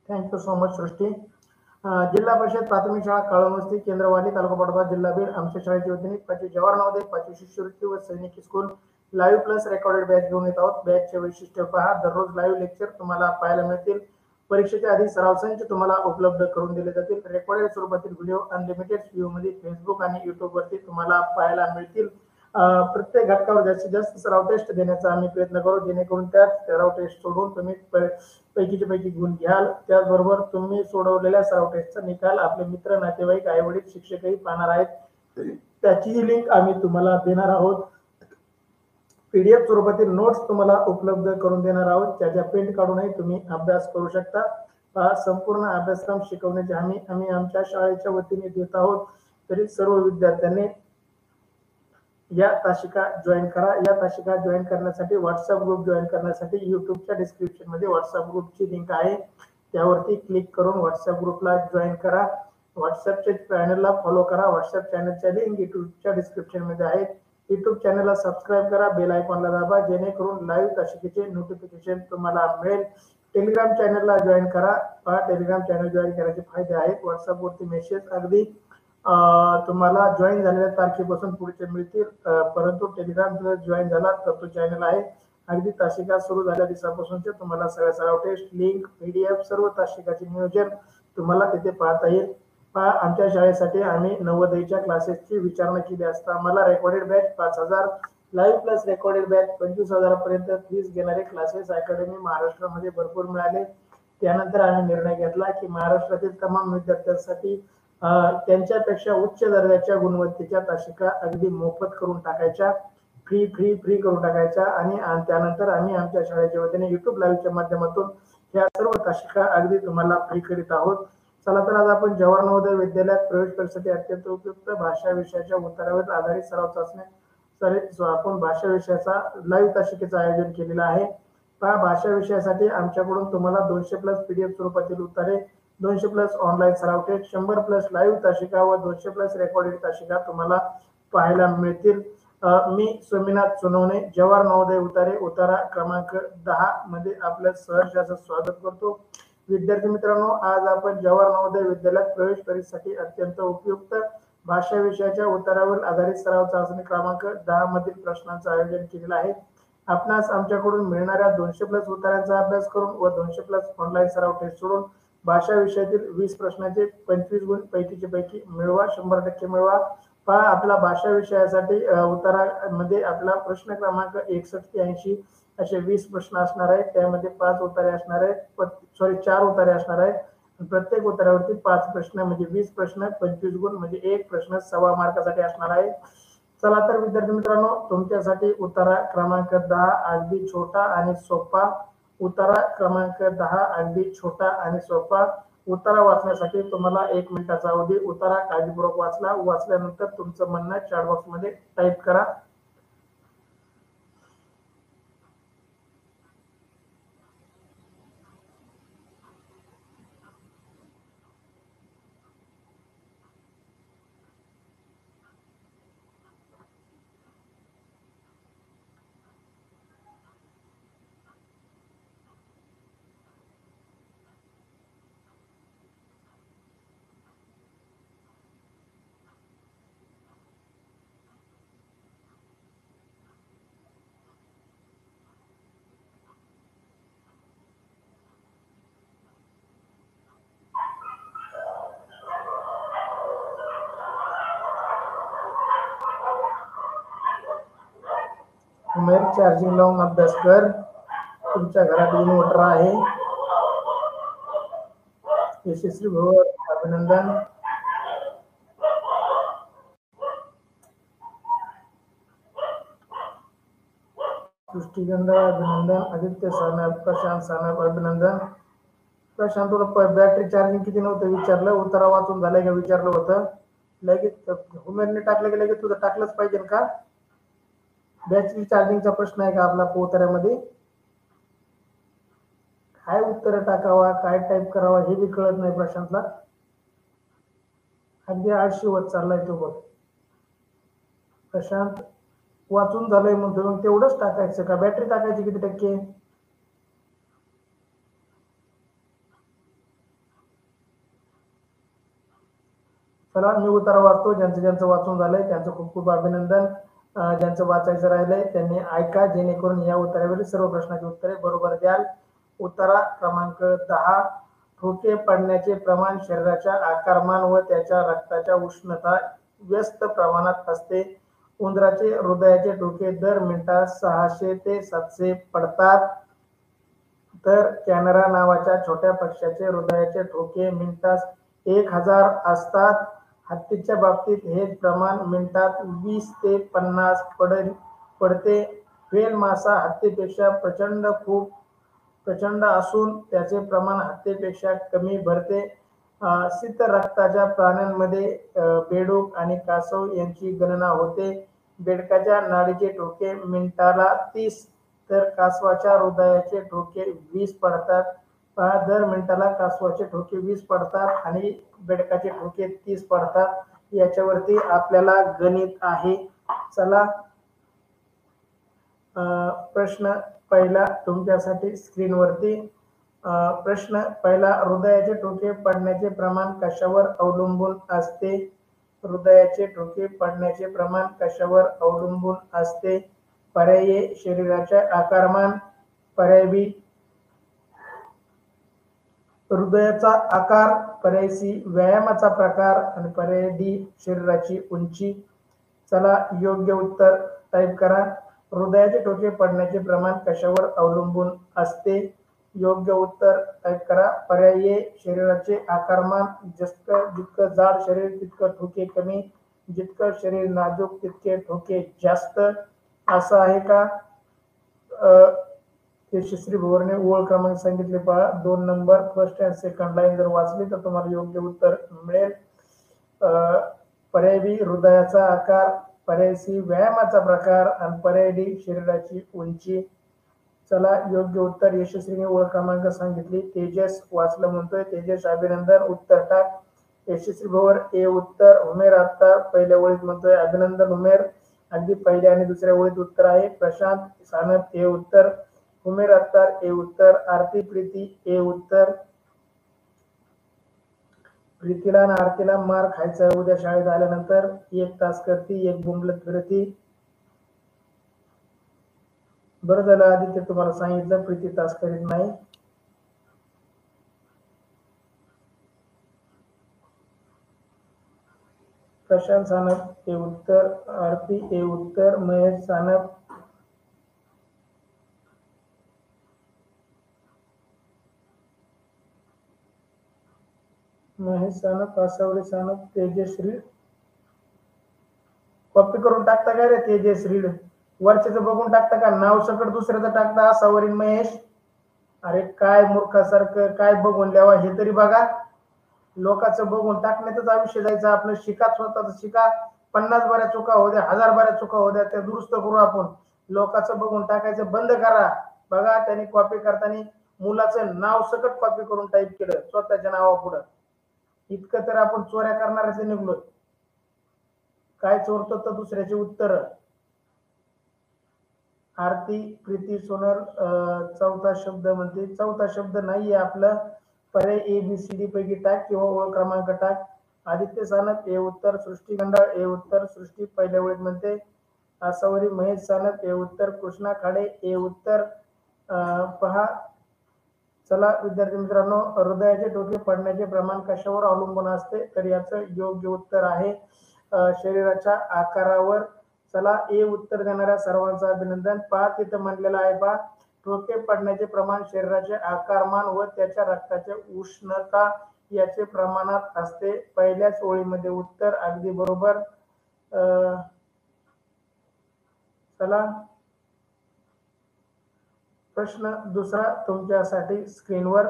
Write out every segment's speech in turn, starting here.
Thank you so much सृष्टी. जिल्हा परिषद प्राथमिक शाळा कळमस्ती केंद्रवाली तालुका पाटोदा जिल्हा बीड आमच्या शाळेच्या वतीने 5वी जवाहर नवोदय 5वी शिष्यवृत्ती व सैनिकी school live plus recorded batch घेऊन येत आहोत. बॅचचे वैशिष्ट्य पहा, दररोज लाईव्ह लेक्चर तुम्हाला पाहायला मिळतील. परीक्षेच्या आधी सराव संच तुम्हाला उपलब्ध करून दिले जातील. रेकॉर्डेड स्वरूपातील व्हिडिओ अनलिमिटेड व्ह्यू मध्ये फेसबुक आणि युट्यूब वरती तुम्हाला पाहायला मिळतील. प्रत्येक घटकावर जास्तीत जास्त सराव टेस्ट देण्याचा आम्ही प्रयत्न करू, जेणेकरून त्या सराव टेस्ट सोडून तुम्ही पैकीचे पैकी गुण घ्याल. त्याचबरोबर तुम्ही सोडवलेल्या सराव टेस्टचा निकाल आपले मित्र, नातेवाईक, आई वडील, शिक्षकही पाहणार आहेत. त्याची लिंक आम्ही तुम्हाला देणार आहोत. पीडीएफ स्वरूपातील नोट्स तुम्हाला उपलब्ध करून देणार आहोत, त्याच्या प्रिंट काढूनही तुम्ही अभ्यास करू शकता. संपूर्ण अभ्यासक्रम शिकवण्याची आम्ही आमच्या शाळेच्या वतीने देत आहोत. तरी सर्व विद्यार्थ्यांनी या तासिका जॉईन करा. या तासिका जॉईन करण्यासाठी, व्हॉट्सअप ग्रुप जॉईन करण्यासाठी युट्यूबच्या डिस्क्रिप्शन मध्ये व्हॉट्सअप ग्रुपची लिंक आहे, त्यावरती क्लिक करून व्हॉट्सअप ग्रुपला जॉईन करा. व्हॉट्सअपच्या चॅनलला फॉलो करा. व्हॉट्सअप चॅनलच्या लिंक युट्यूबच्या डिस्क्रिप्शन मध्ये आहेत. युट्यूब चॅनलला सबस्क्राईब करा, बेल आयकॉनला दाबा, जेणेकरून लाईव्ह तासिकेचे नोटिफिकेशन तुम्हाला मिळेल. टेलिग्राम चॅनलला जॉईन करा. टेलिग्राम चॅनल जॉईन करायचे फायदे आहेत. व्हॉट्सअप वरती मेसेज अगदी तुम्हाला जॉईन झालेल्या तारखेपासून पुढचे मिळतील, परंतु टेलिग्राम जर जॉईन झाला तर तो चॅनल आहे. अगदी तासिका सुरू झाल्या दिवसापासूनचे तुम्हाला सगळ्या सराव टेस्ट, लिंक, पीडीएफ, सर्व तासिकाचे नियोजन तुम्हाला तिथे पाहता येईल. आमच्या शाळेसाठी आम्ही नवोदयच्या क्लासेसची विचारणा केली असता आम्हाला recorded batch 5,000, live plus recorded batch 25,000 पर्यंत फीस घेणारे क्लासेस अकॅडमी महाराष्ट्रामध्ये भरपूर मिळाले. त्यानंतर आम्ही निर्णय घेतला की महाराष्ट्रातील तमाम विद्यार्थ्यांसाठी त्यांच्यापेक्षा उच्च दर्जाच्या गुणवत्तेच्या तासिका अगदी मोफत करून टाकायच्या, फ्री करून टाकायच्या. आणि त्यानंतर आम्ही आमच्या शाळेच्या वतीने युट्यूब लाईव्हच्या माध्यमातून ह्या सर्व तासिका अगदी तुम्हाला फ्री करीत आहोत. चला तर आज आपण जवाहर नवोदय विद्यालयात प्रवेश परीक्षेसाठी अत्यंत उपयुक्त भाषा विषयाच्या उत्तरावर आधारित सराव चाचण्या आपण भाषा विषयाचा लाईव्ह तासिकेचं आयोजन केलेलं आहे. भाषा विषयासाठी आमच्याकडून तुम्हाला 200 प्लस पीडीएफ स्वरूपातील उत्तरे, 200 प्लस ऑनलाईन सराव टेस्ट, 100 प्लस लाईव्ह तासिका व 200 प्लस रेकॉर्डेड तासिका तुम्हाला पाहायला मिळतील. मी स्वामीनाथ सोनवणे, जवाहर नवोदय उतारा क्रमांक 10 मध्ये आपलं सहर्ष असं स्वागत करतो. विद्यार्थी मित्रांनो, आज आपण जवाहर नवोदय विद्यालयात प्रवेश परीक्षेसाठी अत्यंत उपयुक्त भाषा विषयाच्या उत्तरावर आधारित सराव चाचणी क्रमांक 10 मधील प्रश्नांचं आयोजन केलेलं आहे. आपणास आमच्याकडून मिळणाऱ्या 200 प्लस उत्तरांचा अभ्यास करून व 200 प्लस ऑनलाईन सराव टेस्ट सोडून भाषा विषयातील 20 प्रश्नाचे 25 गुण पैकीचे पैकी मिळवा, 100% मिळवा. आपला भाषा विषयासाठी उत्तरामध्ये आपला प्रश्न क्रमांक 61 ते 80 असे 20 प्रश्न असणार आहेत. त्यामध्ये 5 उत्तरे असणार आहेत, 4 उत्तरे असणार आहेत. प्रत्येक उत्तरावरती 5 प्रश्न म्हणजे 20 प्रश्न, 25 गुण म्हणजे एक प्रश्न 1.25 मार्कासाठी असणार आहे. चला तर विद्यार्थी मित्रांनो, तुमच्यासाठी उत्तरा क्रमांक 10 अगदी छोटा आणि सोपा. उत्तरा क्रमांक 10 अगदी छोटा आणि सोपा. उत्तरा वाचण्यासाठी तुम्हाला 1 मिनिटाचा अवधी. उत्तरा काळजीपूर्वक वाचल्यानंतर तुमचं म्हणणं चॅट बॉक्स मध्ये टाईप करा. उमेर चार्जिंग लावून अभ्यास कर. तुमच्या घरात इन्व्हर्टर आहे. यशस्वी भव, अभिनंदन. सृष्टीगंधा अभिनंदन. आदित्य सानप, प्रशांत सानप अभिनंदन. प्रशांत, तुला बॅटरी चार्जिंग किती नव्हतं विचारलं, उत्तरा वाचून झालंय का विचारलं होतं. लगेच उमेरने टाकलं की लगेच तुझं टाकलंच पाहिजे का? बॅटरी चार्जिंगचा प्रश्न आहे का आपला उत्तरामध्ये? काय उत्तर टाकावा, काय टाईप करावा हे बी कळत नाही प्रशांतला. अगदी आळशी होत चाललाय तो बघ. प्रशांत, वाचून झालंय म्हणतो मग तेवढंच टाकायचं का? बॅटरी टाकायची किती टक्के? चला मी उत्तर वाचतो. ज्यांचं वाचून झालंय त्यांचं खूप खूप अभिनंदन. ज्यांचं वाचायचं राहिलंय त्यांनी ऐका, जेणेकरून या उत्तरावरील सर्व प्रश्नाची उत्तरे बरोबर द्याल. उत्तरा क्रमांक 10, ठोके पडण्याचे प्रमाण शरीराच्या आकारमान व त्याच्या रक्ताच्या उष्णता व्यस्त प्रमाणात असते. उंदराचे हृदयाचे ठोके दर मिनिटात 600 ते 700 पडतात. तर कॅनरा नावाच्या छोट्या पक्ष्याचे हृदयाचे ठोके मिनिटास 1000 असतात. हत्तीच्या बाबतीत हेच प्रमाण मिनिटात 20 ते 50 पडते. व्हेल मासा हत्तीपेक्षा प्रचंड असून त्याचे प्रमाण हत्तीपेक्षा कमी भरते. शीत रक्ताच्या प्राण्यांमध्ये बेडूक आणि कासव यांची गणना होते. बेडकाच्या नाडीचे ठोके मिनिटाला 30 तर कासवाच्या हृदयाचे ठोके 20 पडतात. दर मिनिटाला कासवाचे ठोके 20 पडतात आणि बेडकाचे ठोके 30 पडतात. याच्यावरती आपल्याला गणित आहे. चला प्रश्न पहिला तुमच्यासाठी स्क्रीनवरती. प्रश्न पहिला, हृदयाचे ठोके पडण्याचे प्रमाण कशावर अवलंबून असते? हृदयाचे ठोके पडण्याचे प्रमाण कशावर अवलंबून असते? पर्याय ए शरीराचे आकारमान, पर्याय बी हृदयाचा आकार, पर्याय सी व्यायामाचा प्रकार आणि पर्याय डी शरीराची उंची. चला योग्य उत्तर टाईप करा. हृदयाचे ठोके पडण्याचे प्रमाण कशावर अवलंबून असते? योग्य उत्तर टाईप करा. पर्याय ए शरीराचे आकारमान. जितकं जाड शरीर तितकं ठोके कमी, जितकं शरीर नाजूक तितके ठोके जास्त. असं आहे का? यशस्वी भोरने ओळ क्रमांक सांगितले पहा. 2 number first and second line जर वाचली तर तुम्हाला योग्य उत्तर मिळेल. पर्याय बी हृदयाचा आकार, पर्याय सी व्यायामाचा प्रकार आणि पर्याय डी शरीराची उंची. चला योग्य उत्तर यशस्वीने ओळ क्रमांक सांगितली. तेजस वाचलं म्हणतोय. तेजस अभिनंदन. उत्तर टाक. यशस्वी भोर ए उत्तर. उमेर आता पहिल्या ओळीत म्हणतोय अभिनंदन उमेर. अगदी पहिल्या आणि दुसऱ्या ओळीत उत्तर आहे. प्रशांत सानप ए उत्तर. उमेर अत्तार ए उत्तर. आरती प्रीती ए उत्तर. प्रीतीला आणि आरतीला मार खायचा उद्या शाळेत आल्यानंतर. 1 तास करती, 1 बुंबलत फिरती. बरं झालं आदित्य तुम्हाला सांगितलं, प्रीती तास करीत नाही. प्रशांत सानप ए उत्तर. आरती ए उत्तर. महेश सानप आसावरी सानप. तेजश्री कॉपी करून टाकता काय रे? तेजश्री वरच्याचं बघून टाकता का? नाव सकट दुसऱ्याचं टाकता आसावरी महेश. अरे काय मूर्खासारखं काय बघून लिहावा हे तरी बघा. लोकांचं बघून टाकण्यातच आयुष्य जायचं आपलं. शिका, स्वतःच शिका. 50 बऱ्या चुका होऊ द्या, 1000 बऱ्या चुका होऊ द्या, त्या दुरुस्त करू आपण. लोकांचं बघून टाकायचं बंद करा. बघा त्यांनी कॉपी करताना मुलाचं नाव सकट कॉपी करून टाईप केलं स्वतःच्या नावापुढं. इतकं तर आपण चोऱ्या करणाऱ्याचे निघलो. काय चोरतो तर दुसऱ्याचे उत्तर. आरती प्रीती सोनल चौथा शब्द म्हणते. चौथा शब्द नाहीये आपलं. पर्याय ए बी सी डी पैकी टाक किंवा ओळ क्रमांक टाक. आदित्य सानप ए उत्तर. सृष्टी गंडाळ ए उत्तर. सृष्टी पहिल्या वेळेत म्हणते. आसावरी महेश सानप ए उत्तर. कृष्णा खाडे ए उत्तर. पहा. चला विद्यार्थी मित्रांनो, हृदयाचे ठोके पडण्याचे प्रमाण कशावर अवलंबून असते? तर याचं योग्य उत्तर आहे शरीराच्या आकारावर. चला ए उत्तर देणाऱ्या सर्वांचं अभिनंदन. पहा तिथं म्हणलेलं आहे पहा, ठोके पडण्याचे प्रमाण शरीराचे आकारमान व त्याच्या रक्ताचे उष्णता याचे प्रमाणात असते. पहिल्याच ओळीमध्ये उत्तर अगदी बरोबर. चला प्रश्न दुसरा तुमच्यासाठी स्क्रीनवर.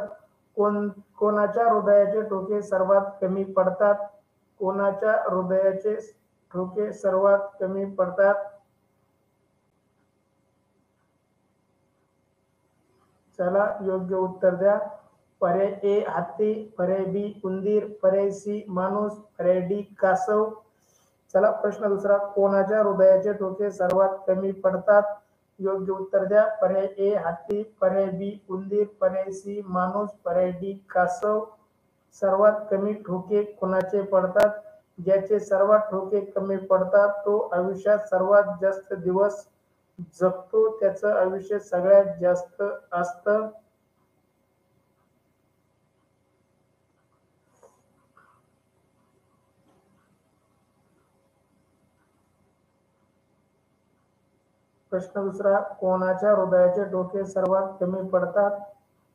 कोणाच्या हृदयाचे ठोके सर्वात कमी पडतात? कोणाच्या हृदयाचे ठोके सर्वात कमी पडतात? चला योग्य उत्तर द्या. पर्याय ए हत्ती, पर्याय बी उंदीर, पर्याय सी माणूस, पर्याय डी कासव. चला प्रश्न दुसरा. कोणाच्या हृदयाचे ठोके सर्वात कमी पडतात? योग्य उत्तर द्या. पर्याय ए हत्ती, पर्याय बी उंदीर, पर्याय सी माणूस, पर्याय डी कासव. सर्वात कमी ठोके कोणाचे पडतात? ज्याचे सर्वात ठोके कमी पडतात तो आयुष्यात सर्वात जास्त दिवस जगतो, त्याचं आयुष्य सगळ्यात जास्त असतं. प्रश्न दुसरा, कोणाच्या हृदयाचे ठोके सर्वात कमी पडतात?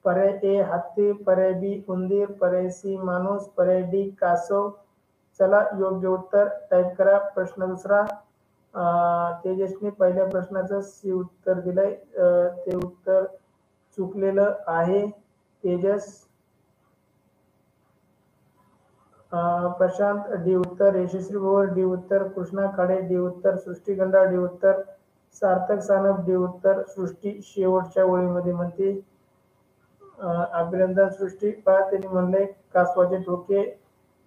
पर्याय ए हत्ती, पर्याय बी उंदीर, पर्याय सी माणूस, पर्याय डी कासव. चला योग्य उत्तर टाईप करा. प्रश्न दुसरा, तेजसने पहिल्या प्रश्नाचं सी उत्तर दिलंय, ते उत्तर चुकलेलं आहे. तेजस. प्रशांत डी उत्तर, यशस्वी भोवर डी उत्तर, कृष्णा खाडे डी उत्तर, सृष्टी गंडा डी उत्तर, सार्थक सानप डी उत्तर. सृष्टी शेवटच्या ओळीमध्ये म्हणते अभिनंदन सृष्टी. पहा त्यांनी म्हणले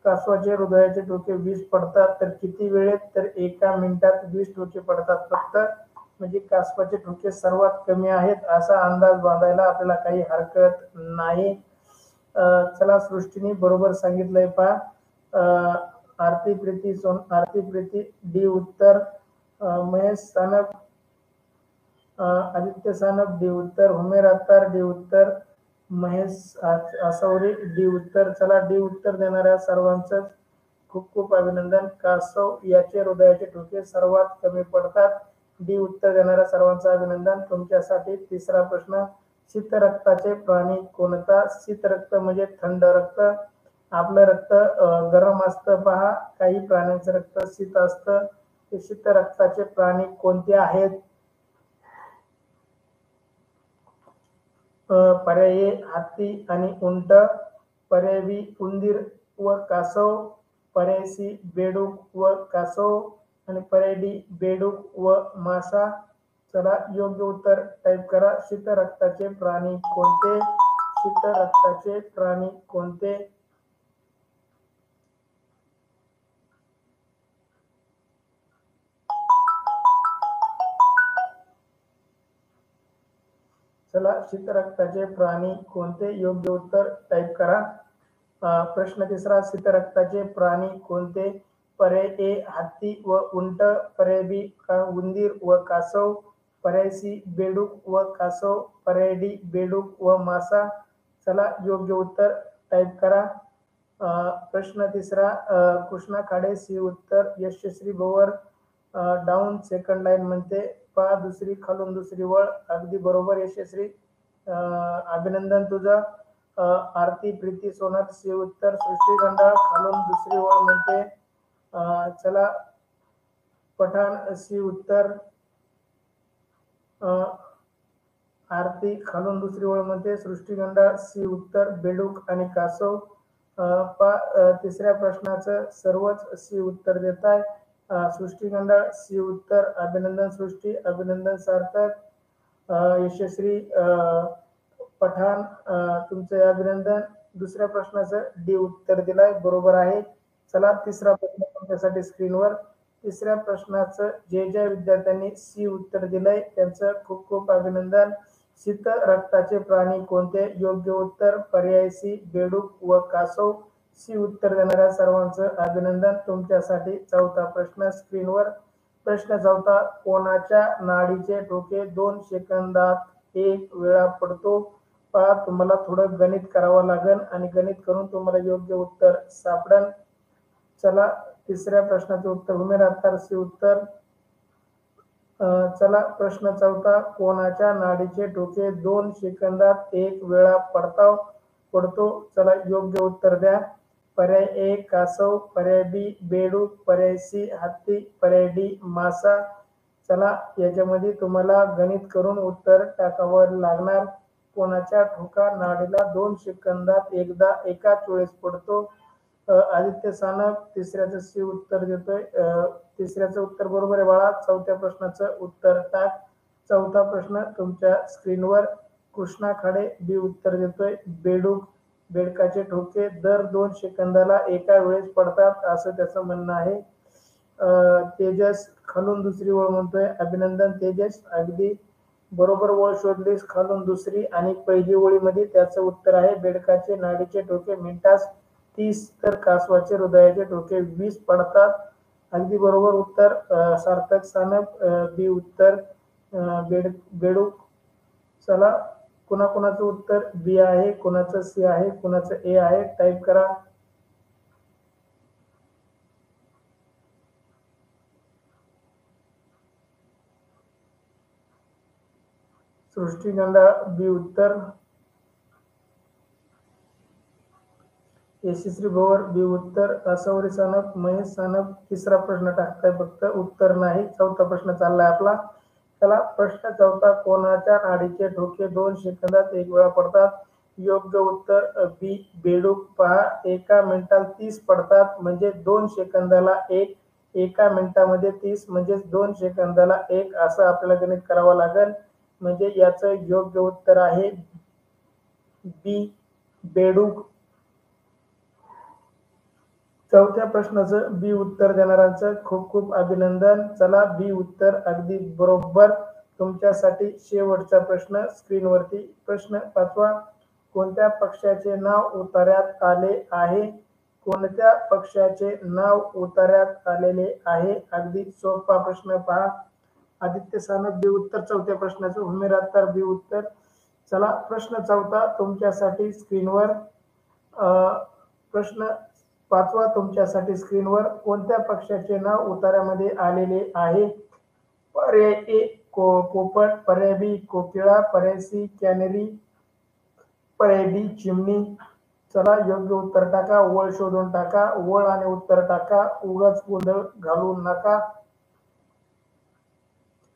कासवाचे हृदयाचे ठोके 20 पडतात, तर किती वेळेत? तर 1 मिनिटात 20 ठोके पडतात फक्त. म्हणजे कासवाचे ठोके सर्वात कमी आहेत असा अंदाज बांधायला आपल्याला काही हरकत नाही. चला सृष्टीने बरोबर सांगितलंय. पहा आरती प्रीती डी उत्तर, महेश सानप, आदित्य सानप डी उत्तर, उमेर अत्तार डी उत्तर, महेश आसवरे डी उत्तर. चला डी उत्तर देणाऱ्या सर्वांचं खूप खूप अभिनंदन. कासव याचे हृदयाचे ठोके सर्वात कमी पडतात. डी उत्तर देणाऱ्या सर्वांचं अभिनंदन. तुमच्यासाठी तिसरा प्रश्न, शीत रक्ताचे प्राणी कोणता? शीत रक्त म्हणजे थंड रक्त. आपलं रक्त गरम असतं पहा, काही प्राण्यांचं रक्त शीत असतं. ते शीत रक्ताचे प्राणी कोणते आहेत? पर्याय ए हत्ती आणि उंट, पर्याय बी उंदीर व कासव, पर्याय सी बेडूक व कासव आणि पर्याय डी बेडूक व मासा. चला योग्य उत्तर टाईप करा. शीत रक्ताचे प्राणी कोणते? शीत रक्ताचे प्राणी कोणते? चला शीत रक्ताचे प्राणी कोणते? योग्य उत्तर टाईप करा. प्रश्न तिसरा, शीत रक्ताचे प्राणी कोणते? पर्याय ए हत्ती व उंट, पर्याय बी उंदीर व कासव, पर्याय सी बेडूक व कासव, पर्याय डी बेडूक व मासा. चला योग्य उत्तर टाईप करा. प्रश्न तिसरा, कृष्णा खाडे सी उत्तर, यशस्वी भोवर डाऊन सेकंड लाईन म्हणते. पहा दुसरी खालून दुसरी वळ, अगदी बरोबर यशस्वी, अभिनंदन तुझं. आरती प्रीती सोनत सी उत्तर, सृष्टी गंडाळ खालून दुसरी वळ म्हणते. चला पठाण सी उत्तर, आरती खालून दुसरी वळ म्हणते, सृष्टी गंडाळ सी उत्तर, बेडूक आणि कासव. तिसऱ्या प्रश्नाचं सर्वच सी उत्तर देत आहे. सृष्टी गंडाळ सी उत्तर, अभिनंदन सृष्टी, अभिनंदन सार्थक, यशस्वी, पठाण, तुमचे अभिनंदन. दुसऱ्या प्रश्नाचं डी उत्तर दिलाय, बरोबर आहे. चला तिसरा प्रश्न तुमच्यासाठी स्क्रीनवर. तिसऱ्या प्रश्नाचं जे ज्या विद्यार्थ्यांनी सी उत्तर दिलंय त्यांचं खूप खूप अभिनंदन. शीत रक्ताचे प्राणी कोणते? योग्य उत्तर पर्याय सी बेडूक व कासव. सी उत्तर देणाऱ्या सर्वांचं अभिनंदन. तुमच्यासाठी चौथा प्रश्न स्क्रीनवर. प्रश्न चौथा, कोणाच्या नाडीचे ठोके 2 सेकंदात 1 वेळा पडतो? पहा तुम्हाला थोडं गणित करावं लागेल आणि गणित करून तुम्हाला योग्य उत्तर सापडेल. चला तिसऱ्या प्रश्नाचे उत्तर, उमेर अत्तार सी उत्तर. चला प्रश्न चौथा, कोणाच्या नाडीचे ठोके 2 सेकंदात 1 वेळा पडतो? चला योग्य उत्तर द्या. पर्याय ए कासव, पर्याय बी बेडूक, पर्याय सी हत्ती, पर्याय डी मासा. चला याच्यामध्ये तुम्हाला गणित करून उत्तर टाकावं लागणार. कोणाच्या ठोका नाडीला 2 सेकंदात एकदा एकाच वेळेस पडतो? आदित्य सानप तिसऱ्याचं सी उत्तर देतोय. तिसऱ्याचं उत्तर बरोबर आहे बाळा. चौथ्या प्रश्नाचं उत्तर टाक. चौथा प्रश्न तुमच्या स्क्रीनवर. कृष्णा खाडे बी उत्तर देतोय, बेडकाचे ठोके दर 2 सेकंदाला एका वेळेस पडतात असं त्याचं म्हणणं आहे. तेजस खालून दुसरी वळ म्हणतोय, अभिनंदन तेजस, अगदी बरोबर वळ शोधलीस, खालून दुसरी आणि पहिली ओळीमध्ये त्याचं उत्तर आहे बेडकाचे नाडीचे ठोके मिनिटास 30 तर कासवाचे हृदयाचे ठोके 20 पडतात. अगदी बरोबर उत्तर सार्थक सानप. बी उत्तर बेडूक. चला कुणाकुणाचं उत्तर बी आहे, कुणाचं सी आहे, कुणाचं ए आहे, टाईप करा. सृष्टीगंधा बी उत्तर. यशस्वी भवर बी उत्तर. आसावरी सानप, महेश सानप. तिसरा प्रश्न टाकताय फक्त, उत्तर नाही. चौथा प्रश्न चाललाय आपला. चला प्रश्न चौथा. कोणाच्या नाडीचे ठोके 2 सेकंदात एक वेळा पडतात? योग्य उत्तर बी बेडूक. पहा, 1 मिनिटाला 30 पडतात म्हणजे 2 सेकंदाला 1. 1 मिनिटामध्ये 30 म्हणजे 2 सेकंदाला 1 असं आपल्याला गणित करावं लागेल. म्हणजे याचं योग्य उत्तर आहे बी बेडूक. चौथ्या प्रश्नाचं बी उत्तर देणाऱ्यांचं खूप खूप अभिनंदन. चला बी उत्तर अगदी बरोबर तुमच्यासाठी. शेवटचा प्रश्न स्क्रीनवरती. प्रश्न 5वा. कोणत्या पक्षाचे नाव उतार्यात आले आहे? कोणत्या पक्षाचे नाव उतार्यात आलेले आहे? अगदी सोपा प्रश्न. पहा, आदित्य सानप बी उत्तर चौथ्या प्रश्नाचं. उमेर अत्तार बी उत्तर. चला प्रश्न चौथा तुमच्यासाठी स्क्रीनवर. प्रश्न 5वा तुमच्यासाठी स्क्रीनवर. कोणत्या पक्षाचे नाव उतार्यामध्ये आलेले आहे? पर्याय ए पोपट, पर्याय बी कोकिळा, पर्याय सी कॅनरी, पर्याय डी चिमणी. चला योग्य उत्तर टाका. ओळ शोधून टाका. ओळ आणि उत्तर टाका. उगाच गोंधळ घालू नका.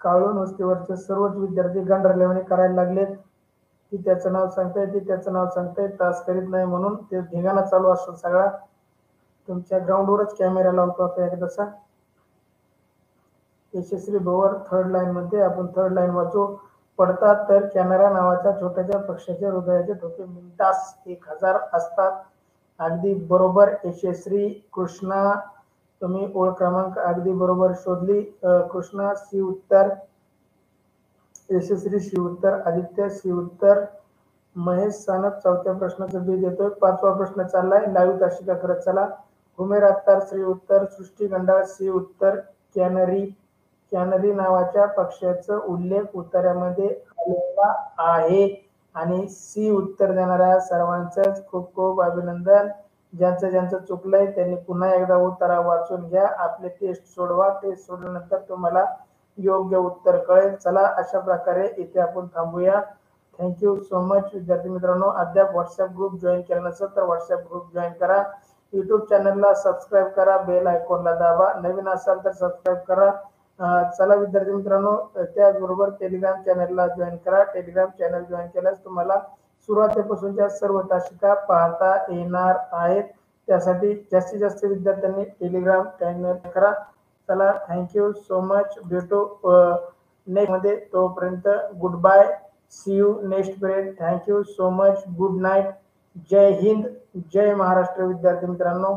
काळून वस्तीवरचे सर्वच विद्यार्थी गंडरलेवानी करायला लागलेत की त्याचं नाव सांगताय, ते त्याचं नाव सांगताय. तास करीत नाही म्हणून ते धिंगाणा चालू असतो सगळा. तुमच्या ग्राउंडवरच कॅमेरा लावतो आता एकदाचा. यशस्वी भवर थर्ड लाईन मध्ये. आपण थर्ड लाईन वाचू. पडतात तर कॅमेरा नावाच्या छोट्याच्या पक्षाच्या हृदयाचे ठोके मिनिटास 1000 असतात. अगदी बरोबर यशस्वी. कृष्णा, तुम्ही ओळ क्रमांक अगदी बरोबर शोधली. कृष्णा सी उत्तर. यशस्वी सी उत्तर. आदित्य सी उत्तर. महेश सानप चौथ्या प्रश्नाचं बी देतोय. 5वा प्रश्न चाललाय. लाईव्ह तासिका करत चला. उमेर अत्तार सी उत्तर. सृष्टी गंडाळ सी उत्तर. कॅनरी, कॅनरी नावाच्या पक्षाचा उल्लेख उतार्यामध्ये आलेला आहे. आणि सी उत्तर देणाऱ्या सर्वांचं खूप खूप अभिनंदन. ज्यांचं ज्यांचं चुकलंय त्यांनी पुन्हा एकदा उत्तर वाचून घ्या. आपले टेस्ट सोडवा. टेस्ट सोडल्यानंतर तुम्हाला योग्य उत्तर कळेल. चला अशा प्रकारे इथे आपण थांबूया. थँक्यू सो मच विद्यार्थी मित्रांनो. अद्याप व्हॉट्सअप ग्रुप जॉईन केला नसेल तर व्हॉट्सअप ग्रुप जॉईन करा. युट्यूब चॅनलला सबस्क्राईब करा. बेल आयकॉनला दाबा. नवीन असाल तर सबस्क्राईब करा. चला विद्यार्थी मित्रांनो, त्याचबरोबर टेलिग्राम चॅनलला जॉईन करा. टेलिग्राम चॅनल जॉईन केल्यास तुम्हाला सुरुवातीपासूनच्या सर्व तासिका पाहता येणार आहेत. त्यासाठी जास्तीत जास्त विद्यार्थ्यांनी टेलिग्राम चॅनल करा. चला थँक्यू सो मच. भेटू नेक्स्ट मध्ये. तोपर्यंत good bye. See you next period. Thank you so much. Good night. जय हिंद, जय महाराष्ट्र विद्यार्थी मित्रांनो.